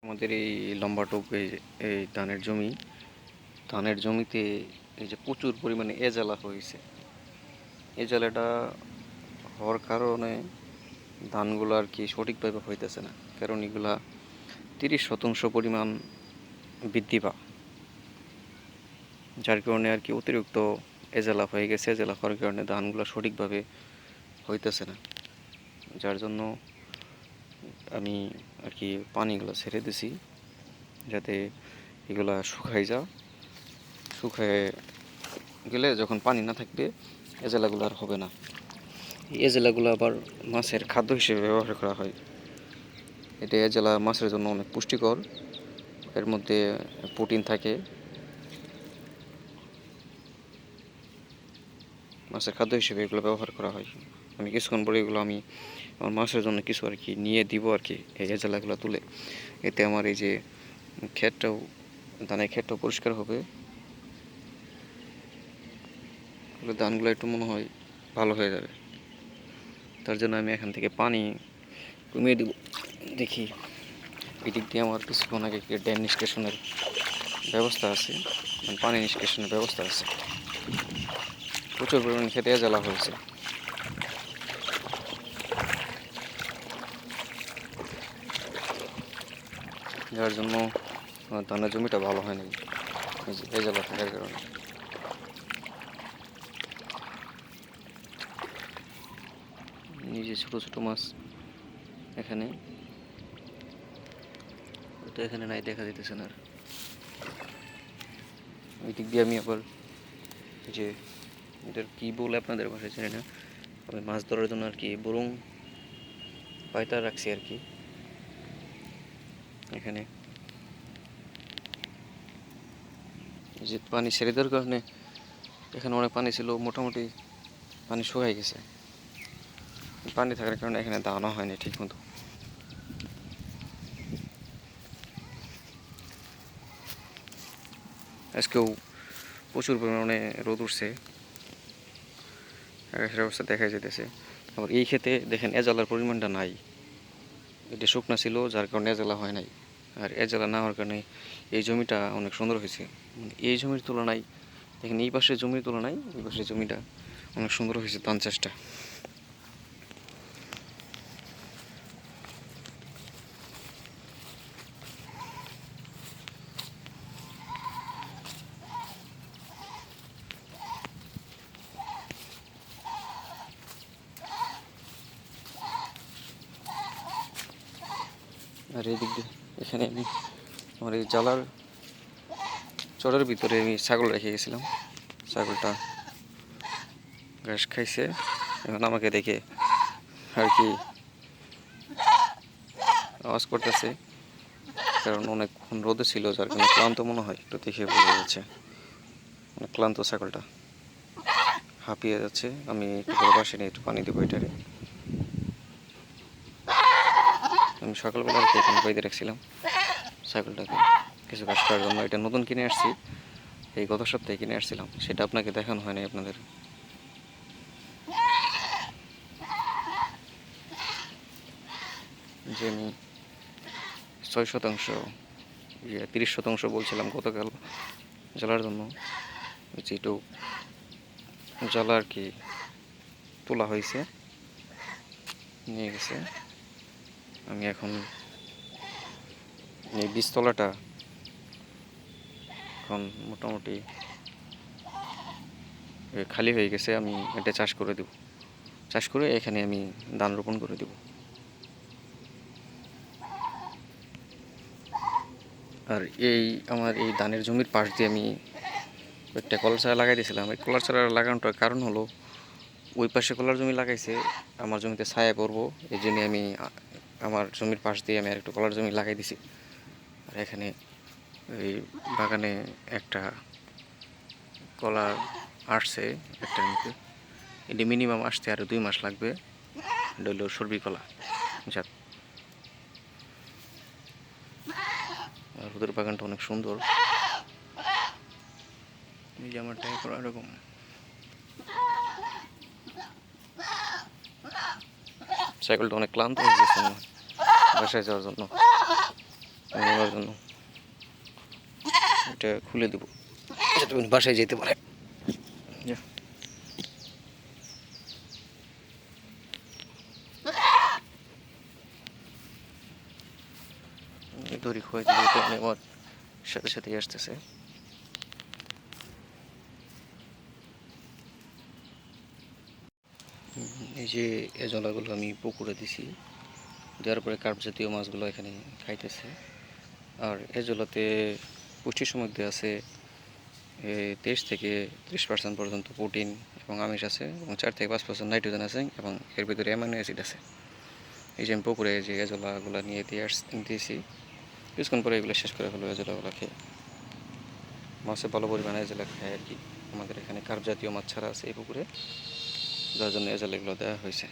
আমাদের এই লম্বাটুক এই ধানের জমিতে এই যে প্রচুর পরিমাণে এজালা হয়েছে। এজালাটা হওয়ার কারণে ধানগুলো আর কি সঠিকভাবে হইতেছে না, কারণ এগুলা 30% পরিমাণ বৃদ্ধি পা, যার কারণে আর কি অতিরিক্ত এজালা হয়ে গেছে। এজালা হওয়ার কারণে ধানগুলো সঠিকভাবে হইতেছে না, যার জন্য আমি আর কি পানিগুলো ছেড়ে দিছি, যাতে এগুলা শুকায় গেলে যখন পানি না থাকবে এজেলাগুলো আর হবে না। এই এজেলাগুলো আবার মাছের খাদ্য হিসেবে ব্যবহার করা হয়। এটা এজেলা মাছের জন্য অনেক পুষ্টিকর, এর মধ্যে প্রোটিন থাকে। মাছের খাদ্য হিসেবে এগুলো ব্যবহার করা হয়। আমি কিছুক্ষণ পরে এগুলো আমি আমার মাছের জন্য কিছু আর কি নিয়ে দিব আর কি, এই এজেলাগুলো তুলে। এতে আমার এই যে ধানের ক্ষেতটাও পরিষ্কার হবে, ধানগুলো একটু মনে হয় ভালো হয়ে যাবে। তার জন্য আমি এখান থেকে পানি কমিয়ে দেব। দেখি এই দিক দিয়ে আমার কিছুক্ষণ আগে ড্রেন নিষ্কাশনের ব্যবস্থা আছে, পানি নিষ্কাশনের ব্যবস্থা আছে। প্রচুর পরিমাণে খেতে জ্বালা হয়েছে। যার জন্য ধানের জমিটা ভালো হয়নি এই জ্বালা থাকার কারণে। নিজে ছোট ছোট মাছ এখানে নাই, দেখা যেতেছে না। ওই দিক দিয়ে আমি আবার যে এটার কি বলে আপনাদের ভাষায় জানি না, আমি মাছ ধরার জন্য আর কি বরং পায়তা রাখছি আর কি। এখানে যে পানি ছেড়ে দেওয়ার কারণে এখানে অনেক পানি ছিল, মোটামুটি পানি শুকাই গেছে। পানি থাকার কারণে এখানে দাওয়ানো হয়নি ঠিক মতো। আজকেও প্রচুর পরিমাণে রোদ উঠছে, আকাশের অবস্থা দেখা যেতেছে। আবার এই ক্ষেতে দেখেন এজালার পরিমাণটা নাই, এটা শুকনা ছিল যার কারণে এজালা হয় নাই। আর এজালা না হওয়ার কারণে এই জমিটা অনেক সুন্দর হয়েছে। এই জমির তুলনায় দেখেন, এই পাশের জমির তুলনায় এই পাশের জমিটা অনেক সুন্দর হয়েছে ধান চাষটা। আর এই দিক দিয়ে এখানে আমি আমার এই জালার চরের ভিতরে আমি ছাগল রেখে গেছিলাম। ছাগলটা ঘাস খাইছে, এখন আমাকে দেখে আর কি আওয়াজ করতেছে, কারণ অনেকক্ষণ রোদে ছিল, যার কারণে ক্লান্ত মনে হয়, একটু দেখে বোঝা যাচ্ছে অনেক ক্লান্ত। ছাগলটা হাঁপিয়ে যাচ্ছে। আমি একটু করে বাসে নিয়ে একটু পানি দেবো এটারে। আমি সকালবেলা এখানে বাইরে রাখছিলাম ছাগলটাকে কিছু ঘাস খাওয়ার জন্য। এটা নতুন কিনে আসছি, এই গত সপ্তাহে কিনে আসছিলাম, সেটা আপনাকে দেখানো হয়নি আপনাদের। যে আমি 6% 30% বলছিলাম গতকাল জ্বালার জন্য, যেটু জ্বালা আর কি তোলা হয়েছে, নিয়ে গেছে। আমি এখন এই বীজতলাটা এখন মোটামুটি খালি হয়ে গেছে, আমি এটা চাষ করে দেব। চাষ করে এখানে আমি ধান রোপণ করে দেব। আর আমার এই ধানের জমির পাশ দিয়ে আমি একটা কলার চারা লাগাই দিয়েছিলাম। এই কলার চারা লাগানোটার কারণ হলো, ওই পাশে কলার জমি লাগাইছে, আমার জমিতে ছায়া পড়বো, এই জন্য আমি আমার জমির পাশ দিয়ে আমি আরেকটু কলার জমি লাগাই দিছি। আর এখানে এই বাগানে একটা কলা আসছে একটা জমিতে, এটি মিনিমাম আসতে আরও 2 মাস লাগবে। এটা হলো সর্বি কলা জাত। আর ওদের বাগানটা অনেক সুন্দর। এই যে আমার টাই করা এরকম। সাইকেলটা অনেক ক্লান্ত হয়ে গেছে বাসায় যাওয়ার জন্য। নেওয়ার জন্য এটা খুলে দেবো, যাতে উনি বাসায় যেতে পারে। দড়ি খুঁয়ে দিলে তো নেওয়ার সাথে সাথেই আসতেছে। এই যে এজলাগুলো আমি পুকুরে দিছি, দেওয়ার পরে কার্প জাতীয় মাছগুলো এখানে খাইতেছে। আর এজলাতে পুষ্টির মধ্যে আছে 23 থেকে 30% পর্যন্ত প্রোটিন এবং আমিষ আছে, এবং 4 থেকে 5% নাইট্রোজেন আছে, এবং এর ভিতরে অ্যামাইনো অ্যাসিড আছে। এই যে আমি পুকুরে যে এজলাগুলো নিয়ে দিয়েছি, কিছুক্ষণ পরে এগুলো শেষ করে ফেলবো। এজলাগুলো খেয়ে মাছে ভালো পরিমাণে এজলা খায় আর কি। আমাদের এখানে কার্প জাতীয় মাছ ছাড়া আছে এই পুকুরে, যার জন্য এজলা এগুলো দেওয়া হয়েছে।